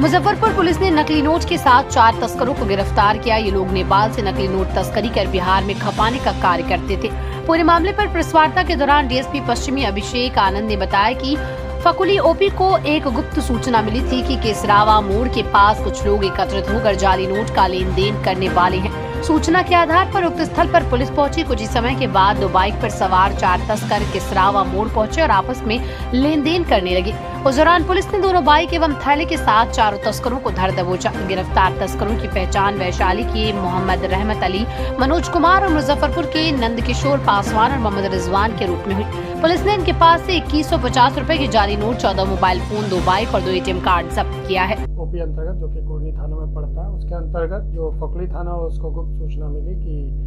Muzaffarpur police ने नकली note के साथ 4 तस्करों को गिरफ्तार किया। ये लोग नेपाल से नकली नोट तस्करी कर बिहार में खपाने का कार्य करते थे। पूरे मामले पर प्रेस वार्ता के दौरान डीएसपी पश्चिमी अभिषेक आनंद ने बताया कि फकुली ओपी को एक गुप्त सूचना मिली थी कि केसरावा मोड़ के पास कुछ लोग एकत्रित होकर जाली नोट का लेन देन करने वाले हैं। सूचना के आधार पर उक्त स्थल पर पुलिस पहुंची। कुछ ही समय के बाद 2 बाइक पर सवार 4 तस्कर केसरावा मोड़ पहुंचे और आपस में लेन देन करने लगे। उस दौरान पुलिस ने दोनों बाइक एवं थैले के साथ 4 तस्करों को धर दबोचा। गिरफ्तार तस्करों की पहचान वैशाली के मोहम्मद रहमत अली, मनोज कुमार और मुजफ्फरपुर के नंदकिशोर पासवान और मोहम्मद रिजवान के रूप में हुई। पुलिस ने इनके पास से 2150 रुपए के जाली नोट, 14 मोबाइल फोन, 2 बाइक और 2 ATM कार्ड जब्त किया है। ओपी अंतर्गत जो कि कोरनी थाना में पड़ता है, उसके अंतर्गत जो फकुली थाना है उसको गुप्त सूचना मिली कि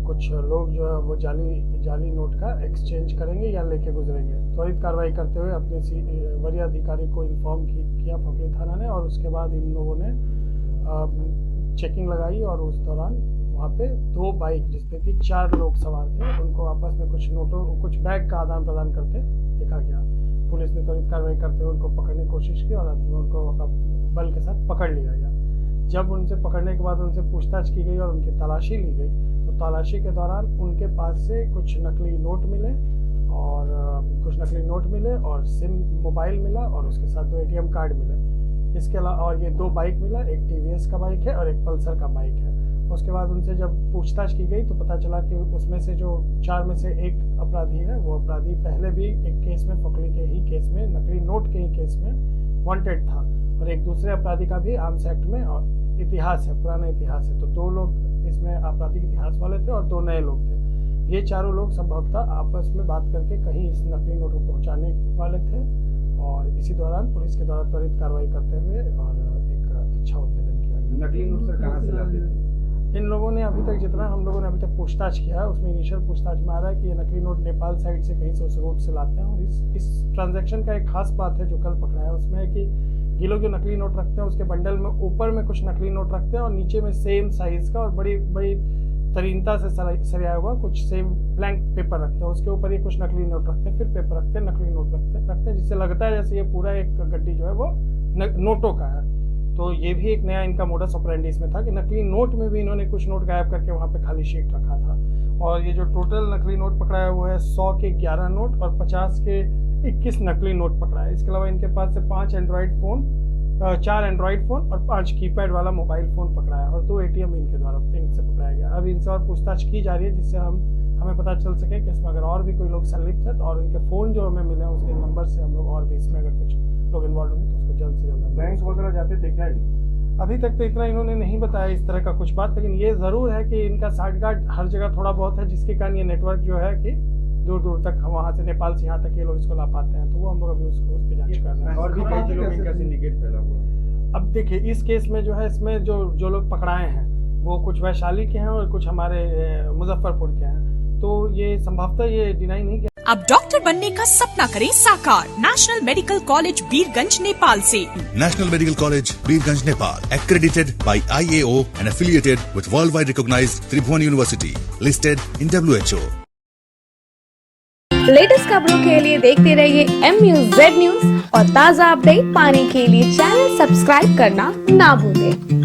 कुछ लोग जो है वो जाली नोट का एक्सचेंज करेंगे या लेके गुजरेंगे। त्वरित कार्रवाई करते हुए अपने वरीय अधिकारी को इन्फॉर्म किया फकुली थाना ने, और उसके बाद इन लोगों ने चेकिंग लगाई और उस दौरान वहाँ पे 2 बाइक जिसपे कि 4 लोग सवार थे, उनको आपस में कुछ बैग का आदान प्रदान करते देखा गया। पुलिस ने त्वरित कार्रवाई करते हुए उनको पकड़ने की कोशिश की और अंत में उनको बल के साथ पकड़ लिया गया। जब उनसे पकड़ने के बाद उनसे पूछताछ की गई और उनकी तलाशी ली गई, तो तलाशी के दौरान उनके पास से कुछ नकली नोट मिले और सिम मोबाइल मिला और उसके साथ 2 ATM कार्ड मिले। इसके अलावा और ये 2 बाइक मिला, एक TVS का बाइक है और एक पल्सर का बाइक है। उसके बाद उनसे जब पूछताछ की गई तो पता चला कि उसमें से जो 4 में से एक अपराधी है, वो अपराधी पहले भी एक केस में, फकुली के ही केस में, नकली नोट के ही केस में वांटेड था, और एक दूसरे अपराधी का भी आर्म्स एक्ट में इतिहास है, पुराना इतिहास है। तो 2 लोग इसमें आपराधिक इतिहास वाले थे और 2 नए लोग थे। ये चारों लोग संभवतः आपस में बात करके कहीं इस नकली नोट को पहुँचाने वाले थे, और इसी दौरान पुलिस के द्वारा त्वरित कार्रवाई करते हुए और एक अच्छा उद्भेदन किया गया। नकली नोट सर कहाँ से लाते थे? इन लोगों ने अभी तक जितना हम लोगों ने अभी तक पूछताछ किया है, उसमें इनिशियल पूछताछ में आ रहा है कि ये नकली नोट नेपाल साइड से कहीं से उस रूट से लाते हैं। और इस ट्रांजैक्शन का एक खास बात है जो कल पकड़ा है, उसमें है कि ये लोग जो नकली नोट रखते हैं उसके बंडल में ऊपर में कुछ नकली नोट रखते हैं और नीचे में सेम साइज का और बड़ी बड़ी तरीनता से सरिया हुआ कुछ सेम ब्लैंक पेपर रखते हैं। उसके ऊपर ये कुछ नकली नोट रखते हैं, फिर पेपर रखते हैं, नकली नोट रखते हैं, जिससे लगता है जैसे ये पूरा एक गड्डी जो है वो नोटों का है। तो ये भी एक नया इनका मोडस ऑपरेंडी इसमें था कि नकली नोट में भी इन्होंने कुछ नोट गायब करके वहाँ पे खाली शीट रखा था। और ये जो टोटल नकली नोट पकड़ाया हुआ है 100 के 11 नोट और 50 के 21 नकली नोट पकड़ा है। इसके अलावा इनके पास से 4 एंड्रॉइड फ़ोन और 5 कीपैड वाला मोबाइल फ़ोन पकड़ा है और 2 ATM इनके द्वारा इनसे पकड़ाया गया। अब इनसे और पूछताछ की जा रही है जिससे हमें पता चल सके कि इसमें अगर और भी कोई लोग संलिप्त है, तो और इनके फ़ोन जो हमें मिले हैं उसके नंबर से हम लोग और भी इसमें अगर कुछ लोग इन्वॉल्व होंगे तो उसको जल्द से जल्द। बैंक वगैरह जाते थे क्या? अभी तक तो इतना इन्होंने नहीं बताया इस तरह का कुछ बात, लेकिन ये ज़रूर है कि इनका साठगांठ हर जगह थोड़ा बहुत है, जिसके कारण ये नेटवर्क जो है कि दूर दूर तक हम वहाँ से नेपाल से यहाँ तक ये लोग इसको ला पाते हैं। तो वो हम लोग अभी उस पर जांच कर रहे हैं। और भी कई लोग इनका सिंडिकेट फैला हुआ है। अब देखिए इस केस में जो है, इसमें जो लोग पकड़ाए हैं वो कुछ वैशाली के हैं और कुछ हमारे मुजफ्फरपुर के हैं। तो ये संभवतः ये डिनाई नहीं किया। अब डॉक्टर बनने का सपना करें साकार national medical college Birgunj Nepal से। National Medical College, Birganj, Nepal, accredited by IAO and affiliated with worldwide recognized Tribhuvan University, listed in WHO. Latest खबरों के लिए देखते रहिए MUZ न्यूज और ताज़ा अपडेट पाने के लिए चैनल सब्सक्राइब करना ना भूलें।